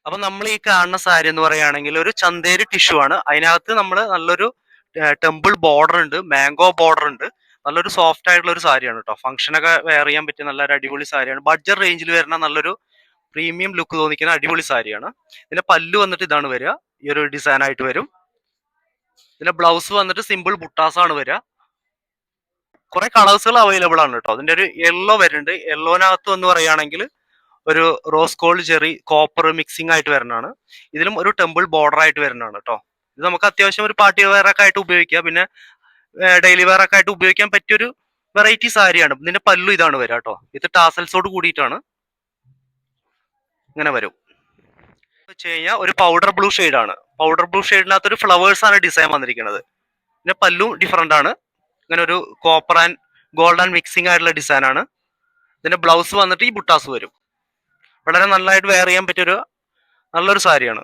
അപ്പൊ നമ്മൾ ഈ കാണുന്ന സാരി എന്ന് പറയുകയാണെങ്കിൽ ഒരു ചന്തേരി ടിഷ്യൂ ആണ്. അതിനകത്ത് നമ്മൾ നല്ലൊരു ടെമ്പിൾ ബോർഡർ ഉണ്ട്, മാംഗോ ബോർഡർ ഉണ്ട്. നല്ലൊരു സോഫ്റ്റ് ആയിട്ടുള്ള ഒരു സാരിയാണ് കേട്ടോ. ഫംഗ്ഷനൊക്കെ വെയർ ചെയ്യാൻ പറ്റിയ നല്ലൊരു അടിപൊളി സാരിയാണ്. ബഡ്ജറ്റ് റേഞ്ചിൽ വരുന്ന നല്ലൊരു പ്രീമിയം ലുക്ക് തോന്നിക്കുന്ന അടിപൊളി സാരിയാണ്. ഇതിന്റെ പല്ലു വന്നിട്ട് ഇതാണ് വരിക, ഈ ഒരു ഡിസൈൻ ആയിട്ട് വരും. ഇതിന്റെ ബ്ലൗസ് വന്നിട്ട് സിമ്പിൾ ബുട്ടാസ് ആണ് വരിക. കുറെ കളേഴ്സുകൾ അവൈലബിൾ ആണ് കേട്ടോ. അതിന്റെ ഒരു യെല്ലോ വരുന്നുണ്ട്. യെല്ലോനകത്ത് എന്ന് പറയുകയാണെങ്കിൽ ഒരു rose gold cherry copper mixing ആയിട്ട് വരുന്നതാണ്. ഇതിലും ഒരു ടെമ്പിൾ ബോർഡർ ആയിട്ട് വരുന്നതാണ് കേട്ടോ. ഇത് നമുക്ക് അത്യാവശ്യം ഒരു പാർട്ടി വെയർ ഒക്കെ ആയിട്ട് ഉപയോഗിക്കാം, പിന്നെ ഡെയിലി വെയർ ഒക്കെ ആയിട്ട് ഉപയോഗിക്കാൻ പറ്റിയൊരു വെറൈറ്റി സാരിയാണ്. ഇതിന്റെ പല്ലു ഇതാണ് വരിക കേട്ടോ. ഇത് ടാസൽസോട് കൂടിയിട്ടാണ് ഇങ്ങനെ വരും. വെച്ച് കഴിഞ്ഞാൽ ഒരു പൗഡർ ബ്ലൂ ആണ്. പൗഡർ ബ്ലൂ ഷെയ്ഡിനകത്ത് ഒരു ഫ്ലവേഴ്സ് ആണ് ഡിസൈൻ വന്നിരിക്കുന്നത്. പിന്നെ പല്ലു ഡിഫറെന്റ് ആണ്. ഇങ്ങനെ ഒരു copper and gold and mixing ആയിട്ടുള്ള ഡിസൈൻ ആണ്. ഇതിന്റെ ബ്ലൗസ് വന്നിട്ട് ഈ ബുട്ടാസ് വരും. വളരെ നല്ലതായിട്ട് വെയർ ചെയ്യാൻ പറ്റിയൊരു നല്ലൊരു സാരിയാണ്.